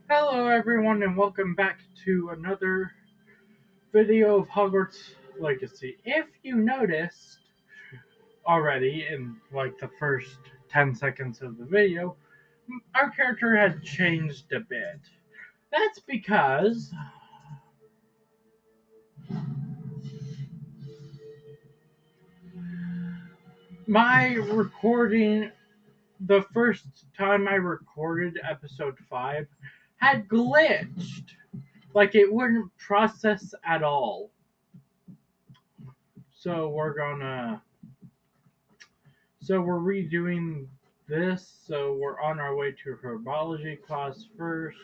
Hello, everyone, and welcome back to another video of Hogwarts Legacy. If you noticed already in like the first 10 seconds of the video, our character had changed a bit. That's because my recording, the first time I recorded episode 5, had glitched. Like it wouldn't process at all. So we're redoing this. So we're on our way to herbology class first.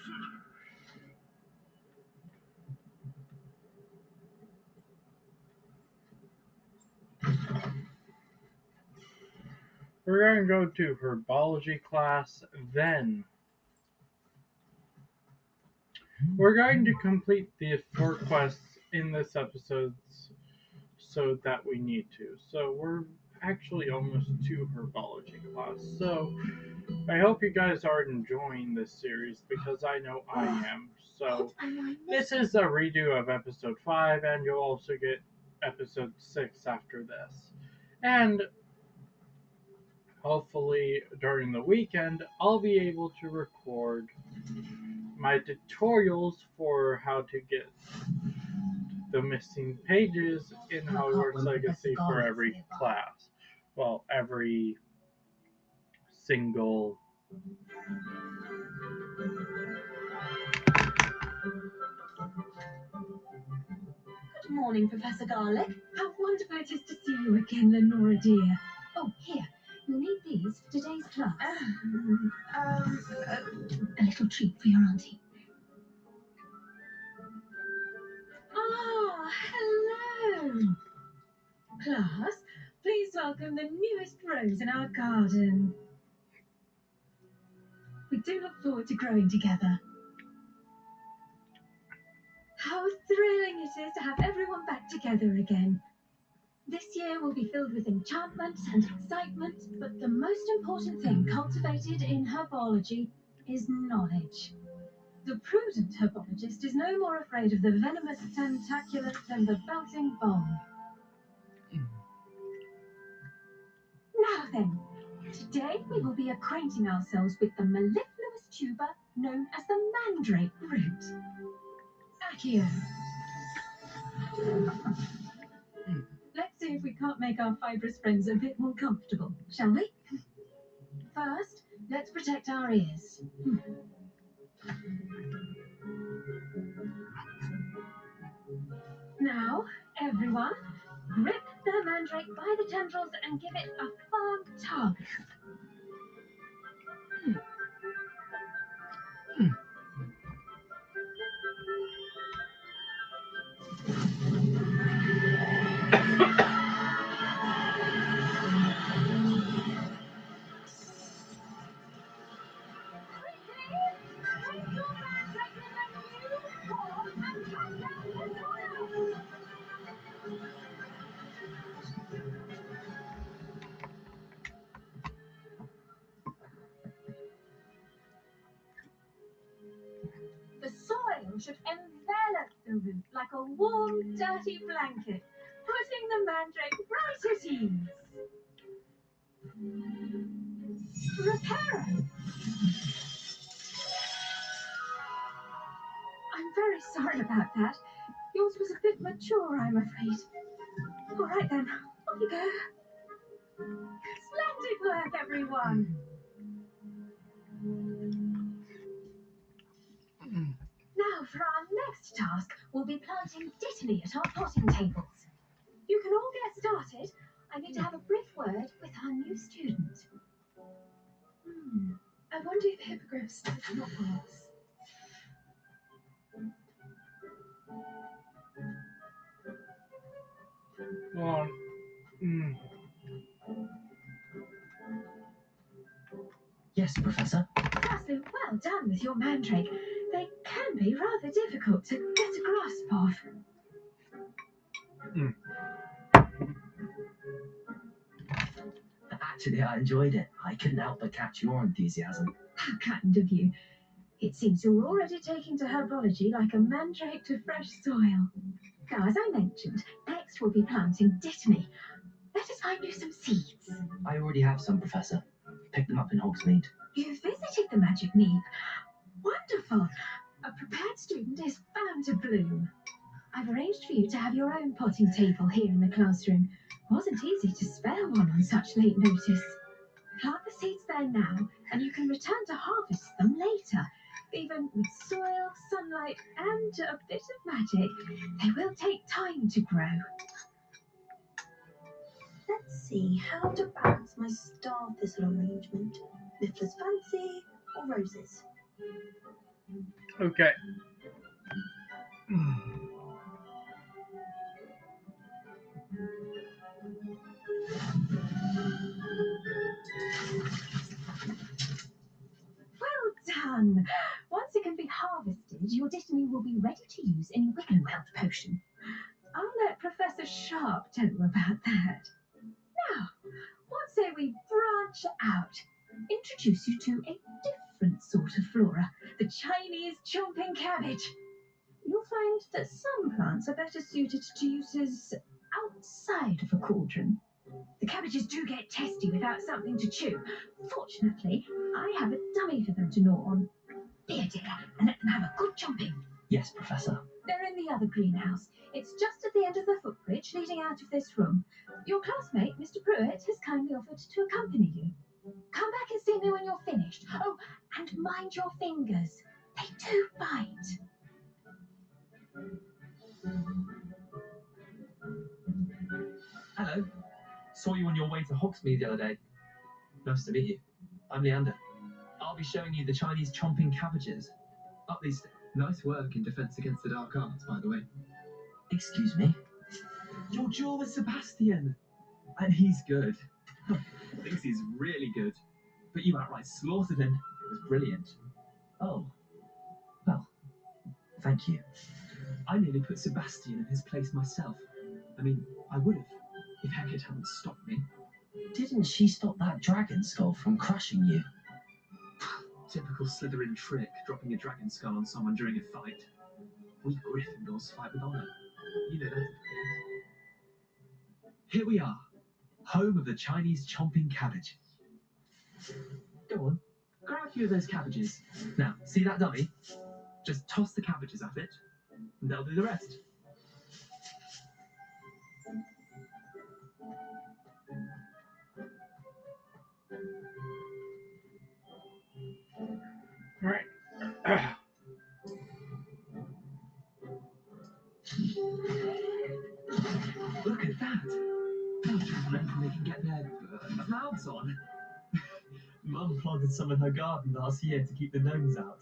We're going to go to herbology class, then we're going to complete the 4 quests in this episode so that we need to. So we're actually almost to herbology class. So I hope you guys are enjoying this series because I know I am. So this is a redo of episode 5, and you'll also get episode 6 after this. And hopefully during the weekend, I'll be able to record my tutorials for how to get the missing pages in Hogwarts Legacy for every class. Well, every single. Good morning, Professor Garlick. How wonderful it is to see you again, Lenora dear. Oh, here, you'll need these for today's class. A little treat for your auntie. Ah, hello. Class, please welcome the newest rose in our garden. We do look forward to growing together. How thrilling it is to have everyone back together again. This year will be filled with enchantment and excitement, but the most important thing cultivated in herbology is knowledge. The prudent herbologist is no more afraid of the venomous tentaculus than the belting bomb. Now then, today we will be acquainting ourselves with the mellifluous tuber known as the mandrake root. Accio. Let's see if we can't make our fibrous friends a bit more comfortable, shall we? First, let's protect our ears. Now, everyone, grip the mandrake by the tendrils and give it a firm tug. The soil should envelop the root like a warm, dirty blanket, putting the mandrake right at ease. Reparo. I'm very sorry about that. Yours was a bit mature, I'm afraid. All right then, off you go. Splendid work, everyone. Now for our next task, we'll be planting dittany at our potting tables. You can all get started. I need to have a brief word with our new student. I wonder if hippogriffs like Hogwarts. Well, Yes, Professor. Firstly, well done with your mandrake. They can be rather difficult to get a grasp of. Actually, I enjoyed it. I couldn't help but catch your enthusiasm. How kind of you. It seems you're already taking to herbology like a mandrake to fresh soil. Now, as I mentioned, next we'll be planting dittany. Let us find you some seeds. I already have some, Professor. Picked them up in Hogsmeade. You visited the Magic Neep. Wonderful. A prepared student is bound to bloom. I've arranged for you to have your own potting table here in the classroom. Wasn't easy to spare one on such late notice. Plant the seeds there now, and you can return to harvest them later. Even with soil, sunlight, and a bit of magic, they will take time to grow. Let's see, how to balance my star thistle arrangement. Niffler's fancy or roses? Okay. Well done! Once it can be harvested, your dittany will be ready to use in Wiggenweld potion. I'll let Professor Sharp tell you about that. Now, what say we branch out? Introduce you to a different sort of flora, the Chinese chomping cabbage. You'll find that some plants are better suited to uses outside of a cauldron. The cabbages do get testy without something to chew. Fortunately, I have a dummy for them to gnaw on. Dear, and let them have a good chomping. Yes, Professor. They're in the other greenhouse. It's just at the end of the footbridge leading out of this room. Your classmate, Mr. Pruitt, has kindly offered to accompany you. Come back and see me when you're finished. Oh, and mind your fingers. They do bite. Hello. Saw you on your way to Hogsmeade the other day. Nice to meet you. I'm Leander. I'll be showing you the Chinese chomping cabbages. Up these. Nice work in defense against the dark arts, by the way. Excuse me? Your duel with Sebastian. And he's good. Thinks he's really good. But you outright slaughtered him. It was brilliant. Oh. Well, thank you. I nearly put Sebastian in his place myself. I mean, I would have, if Hecate hadn't stopped me. Didn't she stop that dragon skull from crushing you? Typical Slytherin trick, dropping a dragon skull on someone during a fight. We Gryffindors fight with honor. You know that, of course. Here we are, home of the Chinese chomping cabbage. Go on, grab a few of those cabbages. Now, see that dummy? Just toss the cabbages at it, and they'll do the rest. Right. Look at that! Those children they can get their mouths on. Mum planted some in her garden last year to keep the gnomes out.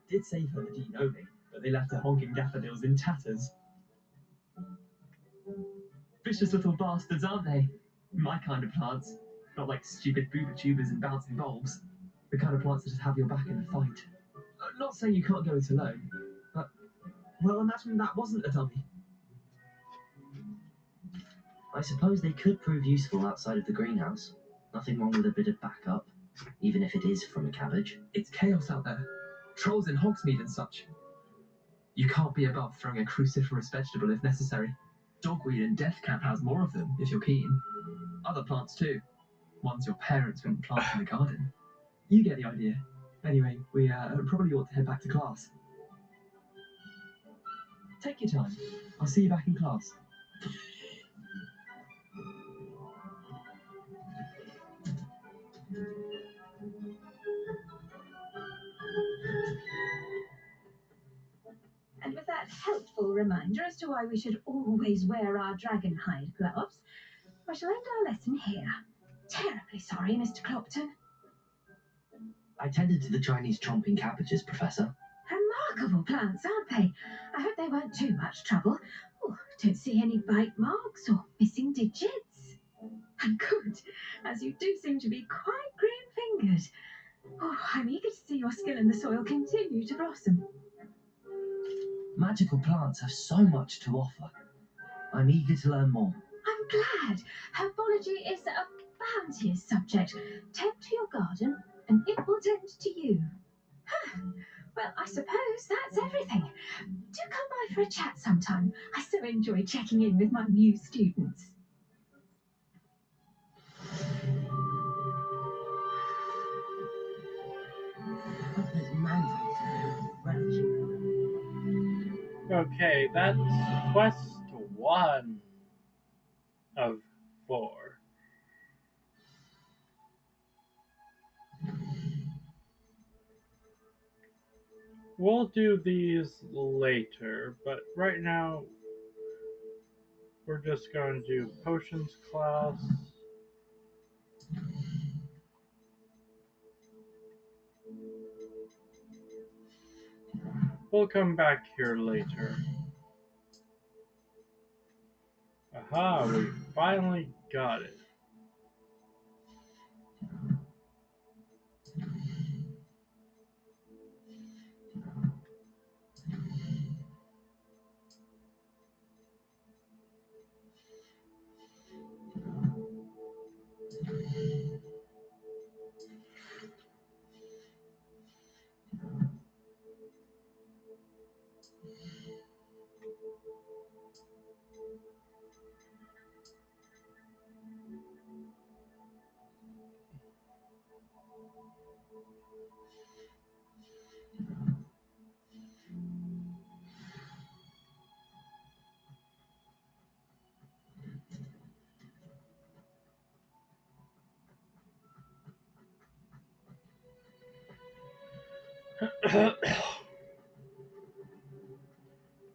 Did save her the de-gnoming, but they left her honking daffodils in tatters. Vicious little bastards, aren't they? My kind of plants. Not like stupid booba tubers and bouncing bulbs. The kind of plants that just have your back in a fight. Not saying you can't go it alone, but, well, imagine that wasn't a dummy. I suppose they could prove useful outside of the greenhouse. Nothing wrong with a bit of backup, even if it is from a cabbage. It's chaos out there. Trolls in Hogsmeade and such. You can't be above throwing a cruciferous vegetable if necessary. Dogweed and deathcap has more of them, if you're keen. Other plants too. Ones your parents wouldn't plant in the garden. You get the idea. Anyway, we probably ought to head back to class. Take your time. I'll see you back in class. And with that helpful reminder as to why we should always wear our dragon hide gloves, I shall end our lesson here. Terribly sorry, Mr. Clopton. I tended to the Chinese chomping cabbages, Professor. Remarkable plants, aren't they? I hope they weren't too much trouble. Oh, don't see any bite marks or missing digits. And good, as you do seem to be quite green-fingered. Oh, I'm eager to see your skill in the soil continue to blossom. Magical plants have so much to offer. I'm eager to learn more. I'm glad. Herbology is a bounteous subject. Tend to your garden, and it will tend to you. Well, I suppose that's everything. Do come by for a chat sometime. I so enjoy checking in with my new students. Okay, that's quest 1 of 4. We'll do these later, but right now we're just going to do potions class. We'll come back here later. Aha, we finally got it.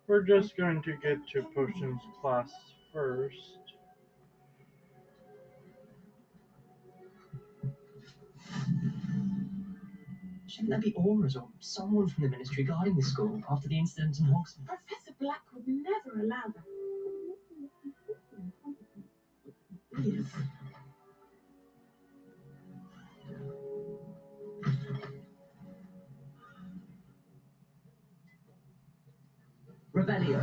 We're just going to get to potions class first. Shouldn't there be auras or someone from the ministry guarding the school after the incident in Hogsmeade? Professor Black would never allow that. Yes. Revelio.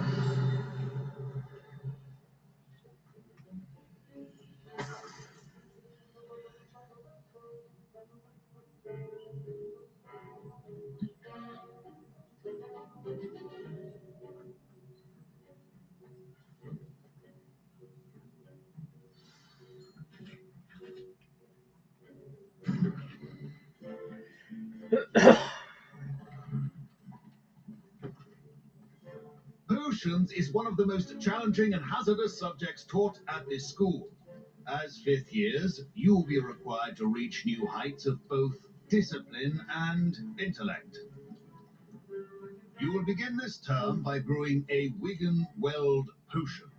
Potions is one of the most challenging and hazardous subjects taught at this school. As fifth years, you will be required to reach new heights of both discipline and intellect. You will begin this term by brewing a Wigan Weld potion.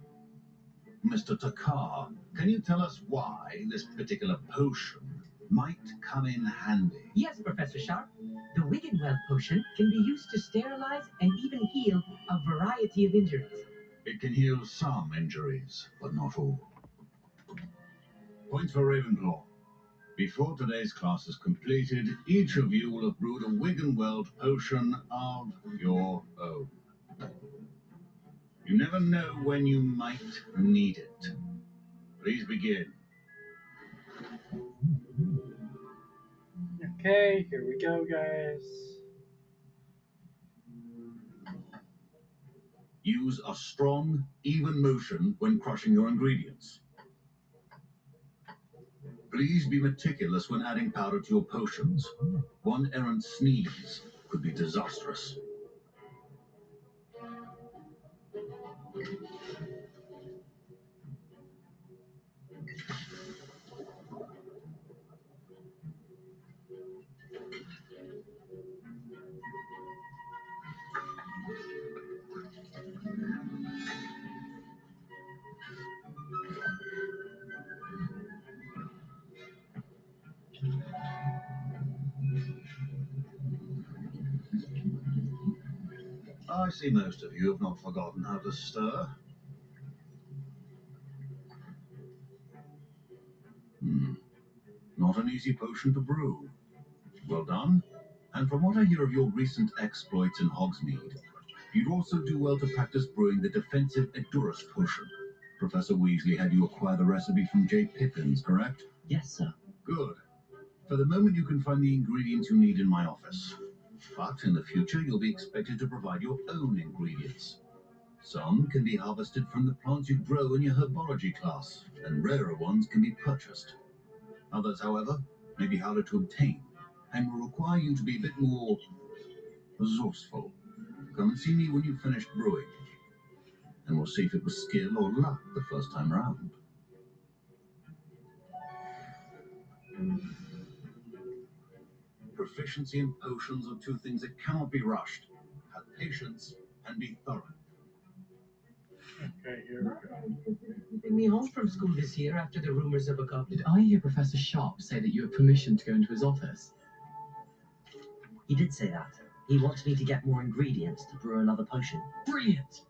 Mr. Takar, can you tell us why this particular potion might come in handy? Yes, Professor Sharp. The Wiggenweld potion can be used to sterilize and even heal a variety of injuries. It can heal some injuries, but not all. Points for Ravenclaw. Before today's class is completed, each of you will have brewed a Wiggenweld potion of your own. You never know when you might need it. Please begin. Okay, here we go, guys. Use a strong, even motion when crushing your ingredients. Please be meticulous when adding powder to your potions. One errant sneeze could be disastrous. I see most of you have not forgotten how to stir. Not an easy potion to brew. Well done. And from what I hear of your recent exploits in Hogsmeade, you'd also do well to practice brewing the defensive Edurus potion. Professor Weasley had you acquire the recipe from J. Pippins, correct? Yes, sir. Good. For the moment, you can find the ingredients you need in my office. But in the future, you'll be expected to provide your own ingredients. Some can be harvested from the plants you grow in your herbology class, and rarer ones can be purchased. Others, however, may be harder to obtain, and will require you to be a bit more resourceful. Come and see me when you've finished brewing, and we'll see if it was skill or luck the first time round. Proficiency in potions are two things that cannot be rushed. Have patience and be thorough. Okay, here we go. Keeping me home from school this year after the rumors of a goblin. Did I hear Professor Sharp say that you have permission to go into his office? He did say that. He wants me to get more ingredients to brew another potion. Brilliant!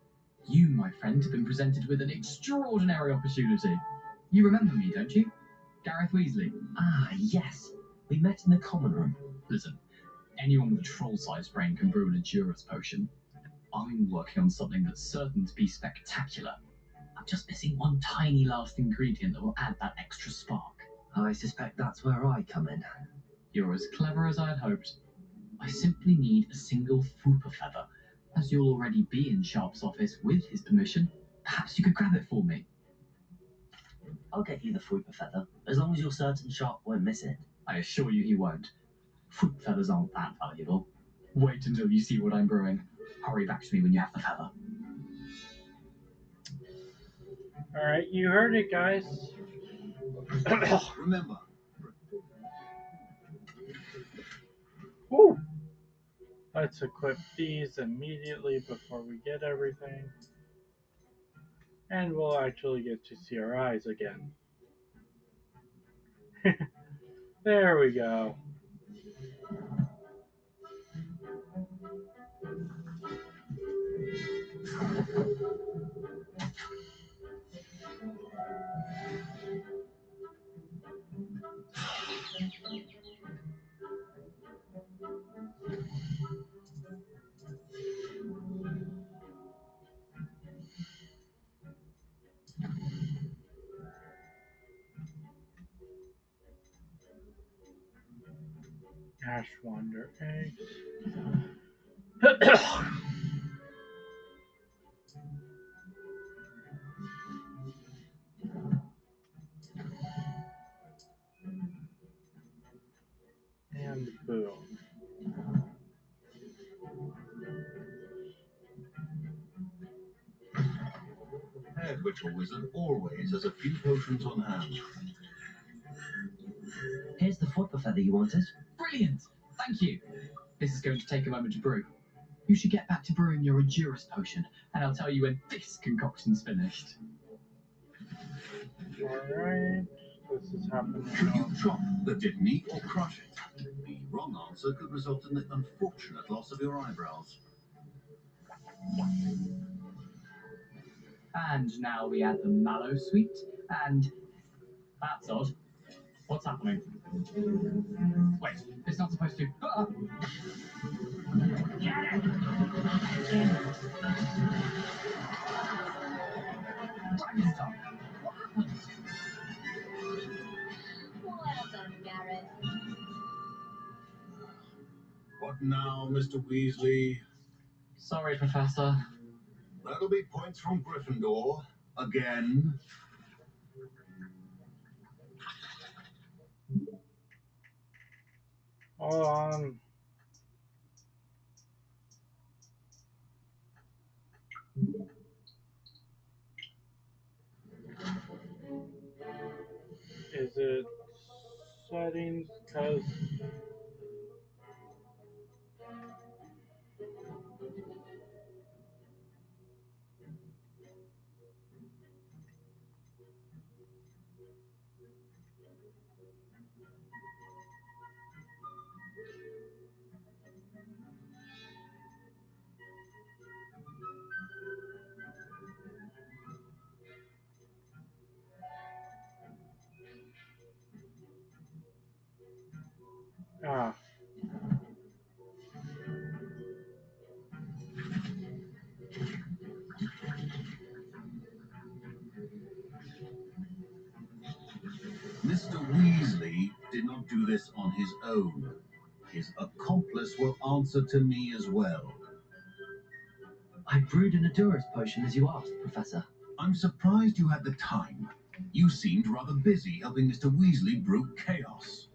You, my friend, have been presented with an extraordinary opportunity. You remember me, don't you? Gareth Weasley. Ah, yes. We met in the common room. Listen, anyone with a troll-sized brain can brew an Endurance potion. I'm working on something that's certain to be spectacular. I'm just missing one tiny last ingredient that will add that extra spark. I suspect that's where I come in. You're as clever as I had hoped. I simply need a single Fooper feather. As you'll already be in Sharp's office with his permission, perhaps you could grab it for me. I'll get you the Fooper feather, as long as you're certain Sharp won't miss it. I assure you he won't. Foot feathers aren't that valuable. Wait until you see what I'm brewing. Hurry back to me when you have the feather. Alright, you heard it, guys. Remember, Woo! Let's equip these immediately before we get everything. And we'll actually get to see our eyes again. There we go. Ashwander eggs. And boom. head witch or wizard always has a few potions on hand. Here's the Fooper feather you wanted. Brilliant! Thank you. This is going to take a moment to brew. You should get back to brewing your Endurance potion, and I'll tell you when this concoction's finished. Alright. This is happening Should you now. chop but didn't eat or crush it? The wrong answer could result in the unfortunate loss of your eyebrows. And now we add the mallow sweet, and that's odd. What's happening? Wait, it's not supposed to. Ah! Dragon tongue. What happened? Well done, Gareth. What now, Mr. Weasley? Sorry, Professor. That'll be points from Gryffindor. Again. Hold on. Is it settings? Because ah, Mr. Weasley did not do this on his own. His accomplice this will answer to me as well. I brewed an Adurus potion as you asked, Professor. I'm surprised you had the time. You seemed rather busy helping Mr. Weasley brew chaos.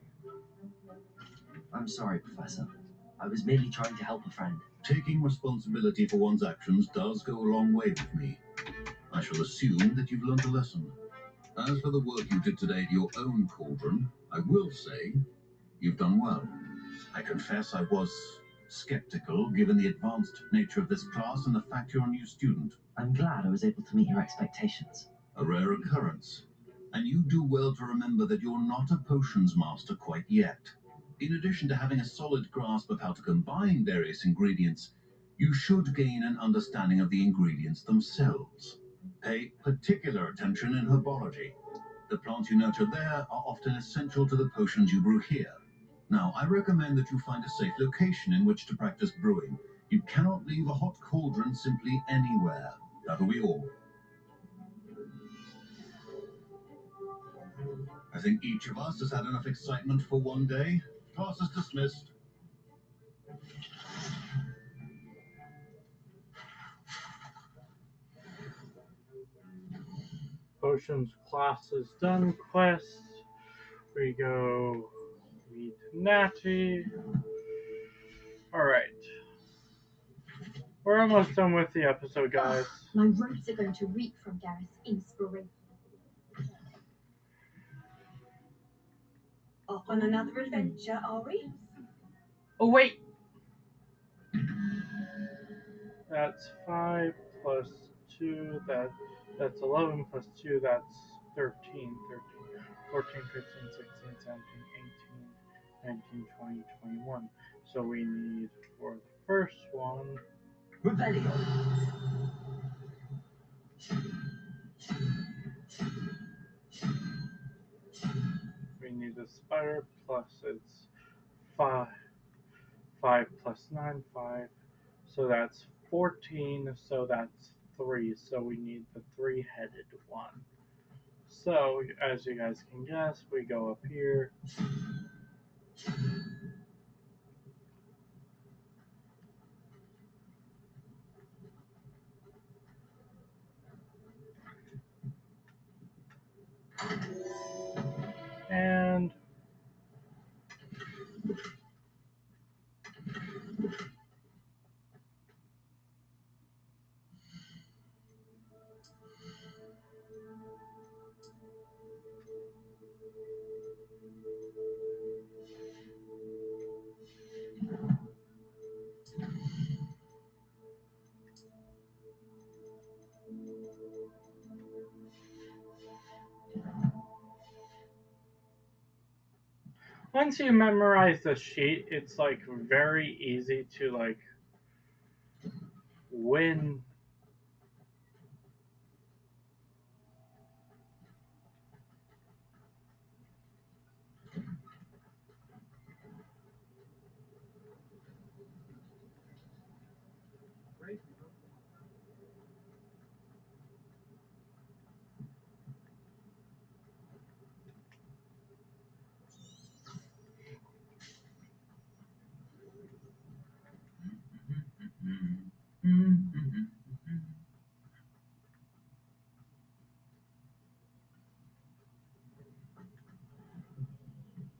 I'm sorry, Professor. I was merely trying to help a friend. Taking responsibility for one's actions does go a long way with me. I shall assume that you've learned a lesson. As for the work you did today at your own cauldron, I will say you've done well. I confess I was skeptical given the advanced nature of this class and the fact you're a new student. I'm glad I was able to meet your expectations. A rare occurrence. And you do well to remember that you're not a potions master quite yet. In addition to having a solid grasp of how to combine various ingredients, you should gain an understanding of the ingredients themselves. Pay particular attention in herbology. The plants you nurture there are often essential to the potions you brew here. Now, I recommend that you find a safe location in which to practice brewing. You cannot leave a hot cauldron simply anywhere. That'll be all. I think each of us has had enough excitement for one day. Class is dismissed. Potions class is done. Quest. We go meet Natty. Alright. We're almost done with the episode, guys. My robes are going to reek from Gareth's inspiration. Off on another adventure, are we? Oh, wait! That's 5 plus 2, that's 11 plus 2, that's 13, 14, 15, 16, 17, 18, 19, 20, 21. So we need, for the first one, Rebellion. we need the spider plus it's 5. 5 plus 9, 5. So that's 14, so that's 3. So we need the 3-headed one. So, as you guys can guess, we go up here. And once you memorize the sheet, it's like very easy to like win.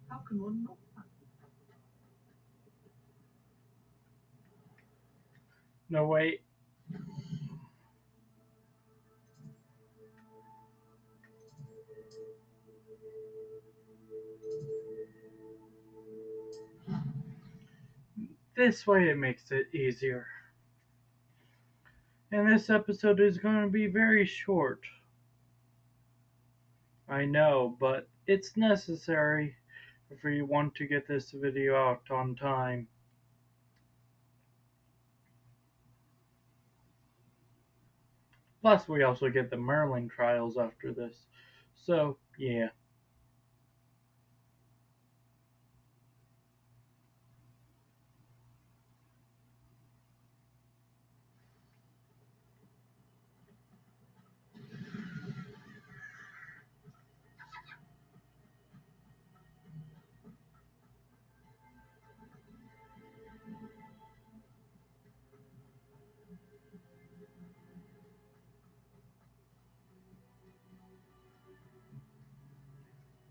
How can one not? No, wait. This way it makes it easier. And this episode is going to be very short. I know, but it's necessary if we want to get this video out on time. Plus, we also get the Merlin trials after this. So, yeah.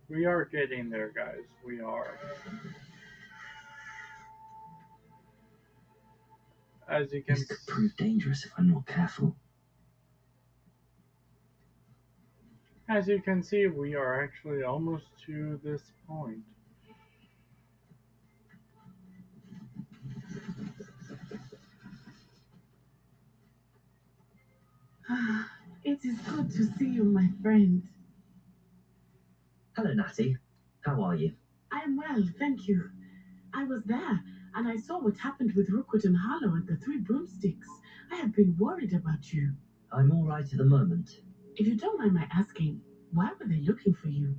We are getting there, guys. We are. As you can This could prove dangerous if I'm not careful. As you can see, we are actually almost to this point. It is good to see you, my friend. Hello, Natty. How are you? I am well, thank you. I was there, and I saw what happened with Rookwood and Harlow at the Three Broomsticks. I have been worried about you. I'm all right at the moment. If you don't mind my asking, why were they looking for you?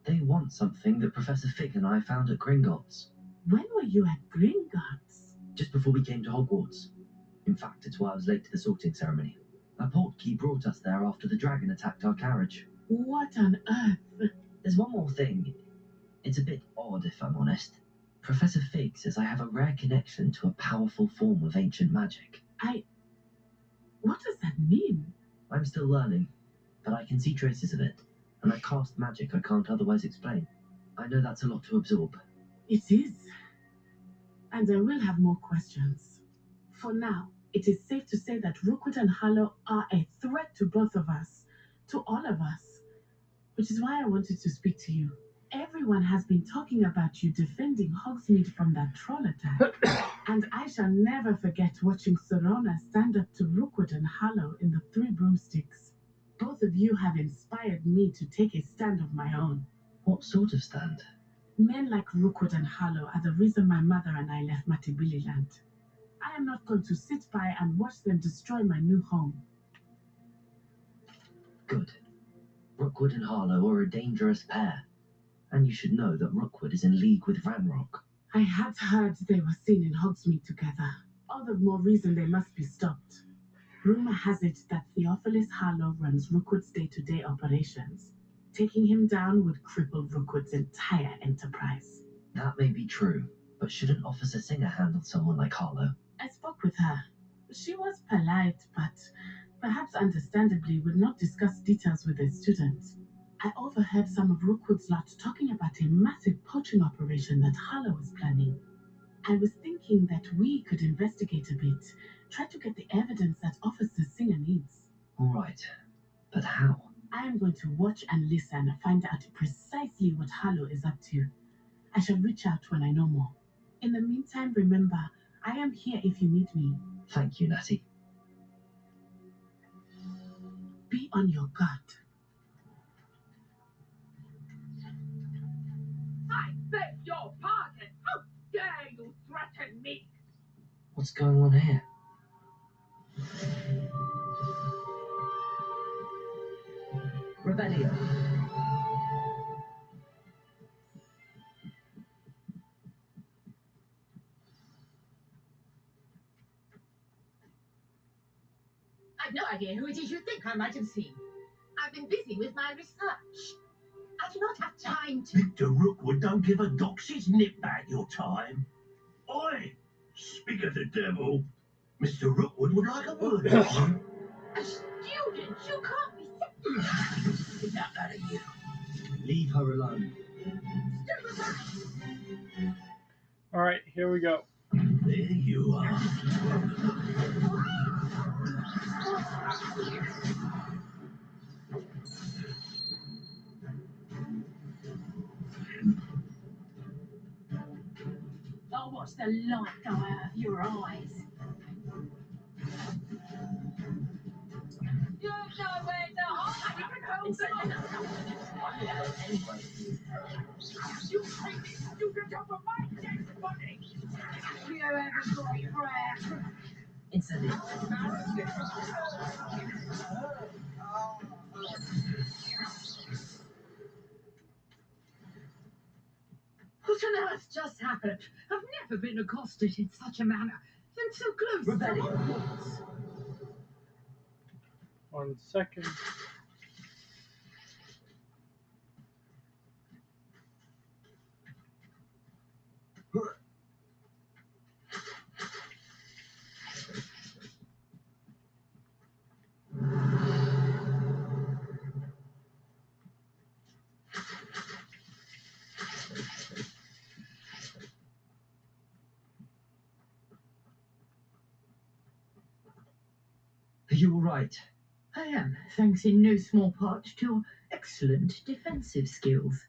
They want something that Professor Fig and I found at Gringotts. When were you at Gringotts? Just before we came to Hogwarts. In fact, it's why I was late to the sorting ceremony. A portkey brought us there after the dragon attacked our carriage. What on earth? There's one more thing. It's a bit odd, if I'm honest. Professor Fig says I have a rare connection to a powerful form of ancient magic. What does that mean? I'm still learning, but I can see traces of it, and I cast magic I can't otherwise explain. I know that's a lot to absorb. It is. And I will have more questions. For now, it is safe to say that Rookwood and Harlow are a threat to both of us, to all of us, which is why I wanted to speak to you. Everyone has been talking about you defending Hogsmeade from that troll attack, and I shall never forget watching Sorona stand up to Rookwood and Harlow in the Three Broomsticks. Both of you have inspired me to take a stand of my own. What sort of stand? Men like Rookwood and Harlow are the reason my mother and I left Matabeleland. I am not going to sit by and watch them destroy my new home. Good. Rookwood and Harlow are a dangerous pair, and you should know that Rookwood is in league with Ranrock. I had heard they were seen in Hogsmeade together. All the more reason they must be stopped. Rumor has it that Theophilus Harlow runs Rookwood's day-to-day operations. Taking him down would cripple Rookwood's entire enterprise. That may be true, but shouldn't Officer Singer handle someone like Harlow? I spoke with her. She was polite, but perhaps understandably would not discuss details with the students. I overheard some of Rookwood's lot talking about a massive poaching operation that Harlow was planning. I was thinking that we could investigate a bit, try to get the evidence that Officer Singer needs. All right, but how? I am going to watch and listen and find out precisely what Harlow is up to. I shall reach out when I know more. In the meantime, remember, I am here if you need me. Thank you, Natty. Be on your guard. I beg your pardon! How dare you threaten me? What's going on here? Revelio. I've no idea who it is you think I might have seen. I've been busy with my research. I do not have time to. Victor Rookwood don't give a doxy's nip back your time. Oi! Speak of the devil. Mr. Rookwood would like a word with you. A student! You can't be. Not that of you. Leave her alone. Alright, here we go. There you are. I'll watch the light go out of your eyes. You know where to hide. You can hold them on. You take this student off of my dead body! You ever got a prayer? Incendiary. What on earth just happened? I've never been accosted in such a manner. And so close. Revelio. 1 second. you all right? I am, thanks in no small part to your excellent defensive skills.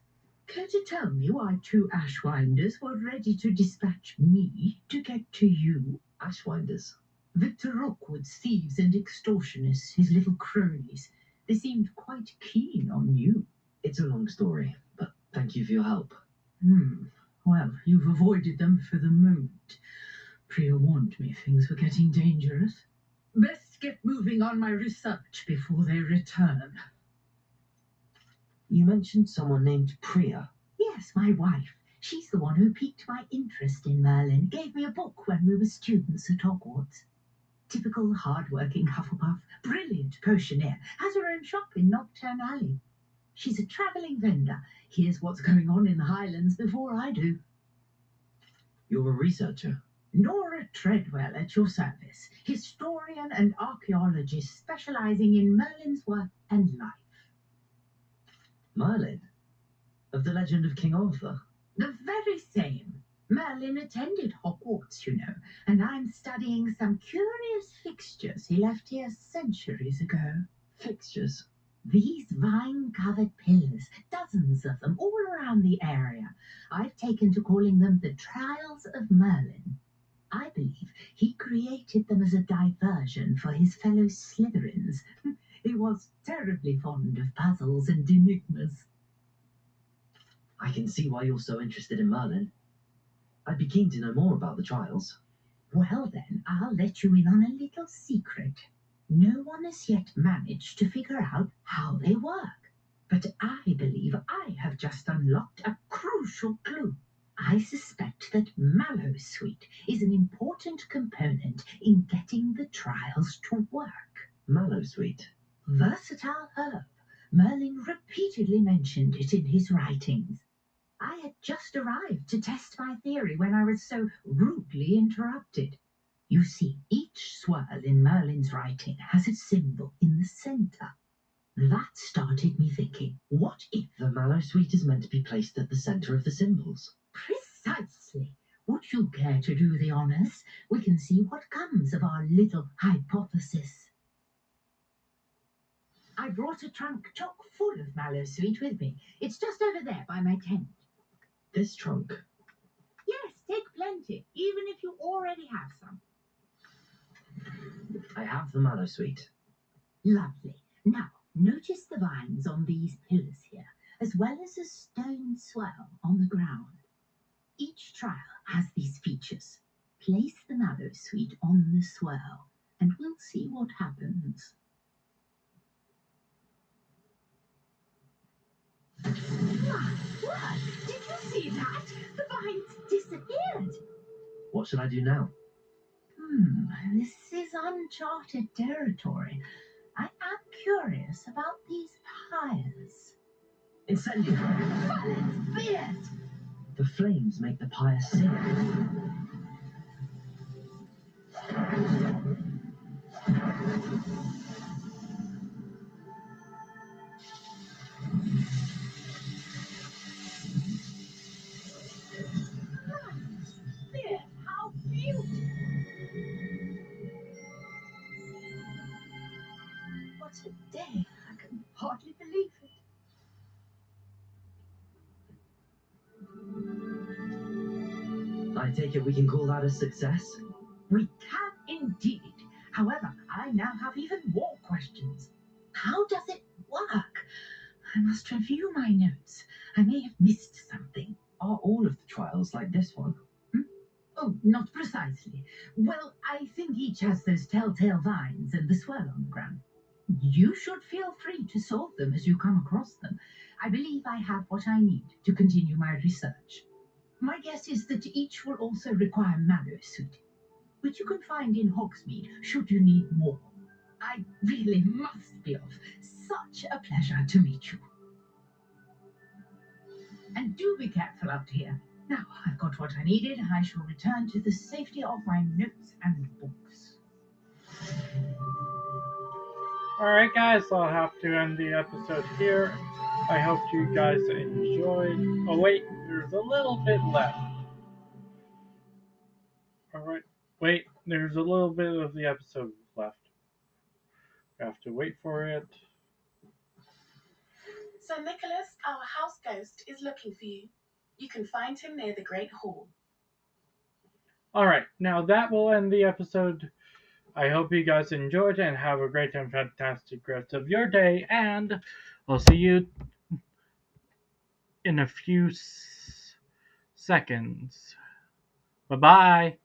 Care to tell me why 2 Ashwinders were ready to dispatch me to get to you? Ashwinders? Victor Rookwood's thieves and extortionists, his little cronies. They seemed quite keen on you. It's a long story, but thank you for your help. Well, you've avoided them for the moment. Priya warned me things were getting dangerous. Best get moving on my research before they return. You mentioned someone named Priya. Yes, my wife. She's the one who piqued my interest in Merlin, gave me a book when we were students at Hogwarts. Typical hard-working Hufflepuff, brilliant potioneer, has her own shop in Nocturne Alley. She's a travelling vendor, hears what's going on in the Highlands before I do. You're a researcher? Nora Treadwell at your service, historian and archaeologist specialising in Merlin's work and life. Merlin? Of the legend of King Arthur? The very same. Merlin attended Hogwarts, you know, and I'm studying some curious fixtures he left here centuries ago. Fixtures? These vine-covered pillars, dozens of them, all around the area. I've taken to calling them the Trials of Merlin. I believe he created them as a diversion for his fellow Slytherins. He was terribly fond of puzzles and enigmas. I can see why you're so interested in Merlin. I'd be keen to know more about the trials. Well then, I'll let you in on a little secret. No one has yet managed to figure out how they work. But I believe I have just unlocked a crucial clue. I suspect that Mallowsweet is an important component in getting the trials to work. Mallowsweet? Versatile herb. Merlin repeatedly mentioned it in his writings. I had just arrived to test my theory when I was so rudely interrupted. You see, each swirl in Merlin's writing has its symbol in the centre. That started me thinking, what if... The Mallowsweet is meant to be placed at the centre of the symbols. Precisely. Would you care to do the honours? We can see what comes of our little hypothesis. I brought a trunk chock full of Mallowsweet with me. It's just over there by my tent. This trunk? Yes, take plenty, even if you already have some. I have the Mallowsweet. Lovely. Now, notice the vines on these pillars here, as well as a stone swirl on the ground. Each trial has these features. Place the Mallowsweet on the swirl, and we'll see what happens. My word! Did you see that? The vines disappeared. What should I do now? This is uncharted territory. I am curious about these pyres. Incendio! Let's be it! The flames make the pyre sing. How beautiful! What a day! I can hardly believe it. I take it we can call that a success? We can indeed. However, I now have even more questions. How does it work? I must review my notes. I may have missed something. Are all of the trials like this one? Oh, not precisely. Well, I think each has those telltale vines and the swirl on the ground. You should feel free to solve them as you come across them. I believe I have what I need to continue my research. My guess is that each will also require Mallowsweet, which you can find in Hogsmeade should you need more. I really must be off. Such a pleasure to meet you. And do be careful out here. Now I've got what I needed. I shall return to the safety of my notes and books. Alright guys, I'll have to end the episode here. I hope you guys enjoyed. Oh wait, there's a little bit left. Alright, wait, there's a little bit of the episode left. We have to wait for it. Sir Nicholas, our house ghost, is looking for you. You can find him near the Great Hall. Alright, now that will end the episode. I hope you guys enjoyed and have a great and fantastic rest of your day, and I'll see you in a few seconds. Bye-bye.